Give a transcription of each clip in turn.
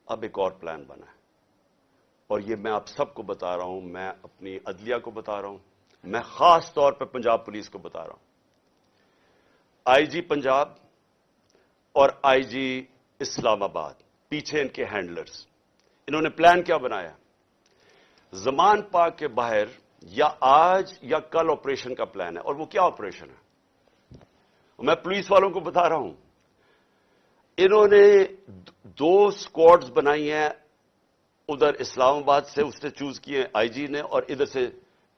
اب ایک اور پلان بنا ہے اور یہ میں آپ سب کو بتا رہا ہوں, میں اپنی عدلیہ کو بتا رہا ہوں, میں خاص طور پہ پنجاب پولیس کو بتا رہا ہوں. آئی جی پنجاب اور آئی جی اسلام آباد, پیچھے ان کے ہینڈلرز, انہوں نے پلان کیا بنایا؟ زمان پاک کے باہر یا آج یا کل آپریشن کا پلان ہے. اور وہ کیا آپریشن ہے؟ میں پولیس والوں کو بتا رہا ہوں, انہوں نے 2 سکواڈز بنائی ہیں, ادھر اسلام آباد سے اس نے چوز کیے آئی جی نے, اور ادھر سے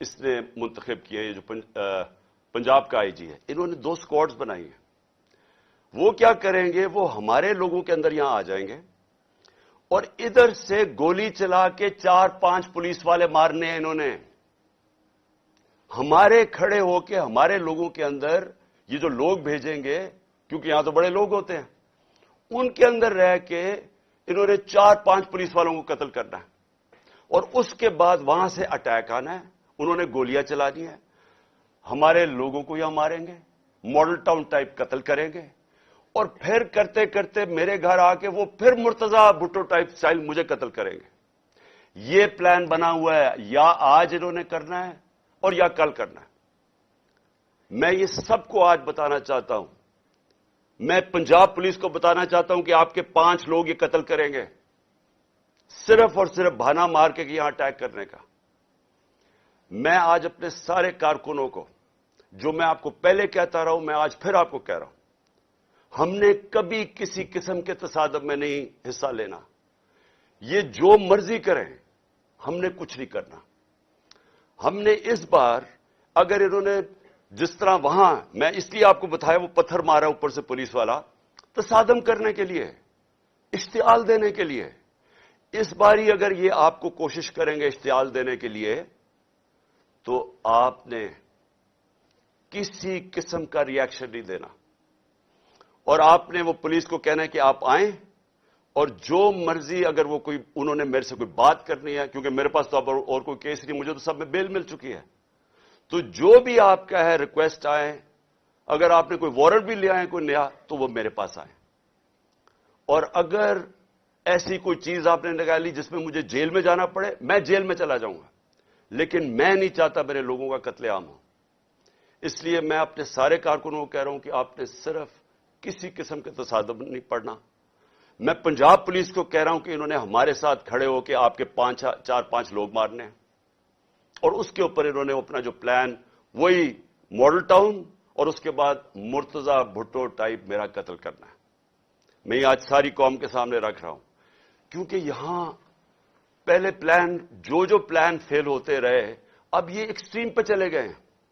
اس نے منتخب کیے یہ جو پنجاب کا آئی جی ہے. انہوں نے 2 سکواڈز بنائی ہیں. وہ کیا کریں گے؟ وہ ہمارے لوگوں کے اندر یہاں آ جائیں گے اور ادھر سے گولی چلا کے 4-5 پولیس والے مارنے ہیں انہوں نے. ہمارے کھڑے ہو کے ہمارے لوگوں کے اندر یہ جو لوگ بھیجیں گے, کیونکہ یہاں تو بڑے لوگ ہوتے ہیں, ان کے اندر رہ کے انہوں نے 4-5 پولیس والوں کو قتل کرنا ہے اور اس کے بعد وہاں سے اٹیک آنا ہے. انہوں نے گولیاں چلانی ہیں, ہمارے لوگوں کو یہاں ماریں گے, ماڈل ٹاؤن ٹائپ قتل کریں گے, اور پھر کرتے کرتے میرے گھر آ کے وہ پھر مرتضی بھٹو ٹائپ سٹائل مجھے قتل کریں گے. یہ پلان بنا ہوا ہے, یا آج انہوں نے کرنا ہے اور یا کل کرنا ہے. میں یہ سب کو آج بتانا چاہتا ہوں, میں پنجاب پولیس کو بتانا چاہتا ہوں کہ آپ کے 5 لوگ یہ قتل کریں گے, صرف اور صرف بہانہ مار کے یہاں اٹیک کرنے کا. میں آج اپنے سارے کارکنوں کو, جو میں آپ کو پہلے کہتا رہا ہوں, میں آج پھر آپ کو کہہ رہا ہوں, ہم نے کبھی کسی قسم کے تصادم میں نہیں حصہ لینا. یہ جو مرضی کریں, ہم نے کچھ نہیں کرنا. ہم نے اس بار, اگر انہوں نے جس طرح وہاں, میں اس لیے آپ کو بتایا, وہ پتھر مارا اوپر سے پولیس والا, تصادم کرنے کے لیے, اشتعال دینے کے لیے. اس باری اگر یہ آپ کو کوشش کریں گے اشتعال دینے کے لیے, تو آپ نے کسی قسم کا ری ایکشن نہیں دینا, اور آپ نے وہ پولیس کو کہنا ہے کہ آپ آئیں, اور جو مرضی, اگر وہ کوئی, انہوں نے میرے سے کوئی بات کرنی ہے, کیونکہ میرے پاس تو اب اور کوئی کیس نہیں, مجھے تو سب میں بیل مل چکی ہے, تو جو بھی آپ کا ہے ریکویسٹ آئے, اگر آپ نے کوئی وارنٹ بھی لیا ہے کوئی نیا, تو وہ میرے پاس آئے. اور اگر ایسی کوئی چیز آپ نے نکالی جس میں مجھے جیل میں جانا پڑے, میں جیل میں چلا جاؤں گا, لیکن میں نہیں چاہتا میرے لوگوں کا قتل عام ہو. اس لیے میں اپنے سارے کارکنوں کو کہہ رہا ہوں کہ آپ نے صرف کسی قسم کے تصادم نہیں پڑنا. میں پنجاب پولیس کو کہہ رہا ہوں کہ انہوں نے ہمارے ساتھ کھڑے ہو کے آپ کے 4-5 لوگ مارنے ہیں, اور اس کے اوپر انہوں نے اپنا جو پلان, وہی ماڈل ٹاؤن اور اس کے بعد مرتضی بھٹو ٹائپ میرا قتل کرنا ہے. میں یہ آج ساری قوم کے سامنے رکھ رہا ہوں, کیونکہ یہاں پہلے پلان, جو پلان فیل ہوتے رہے, اب یہ ایکسٹریم پہ چلے گئے ہیں.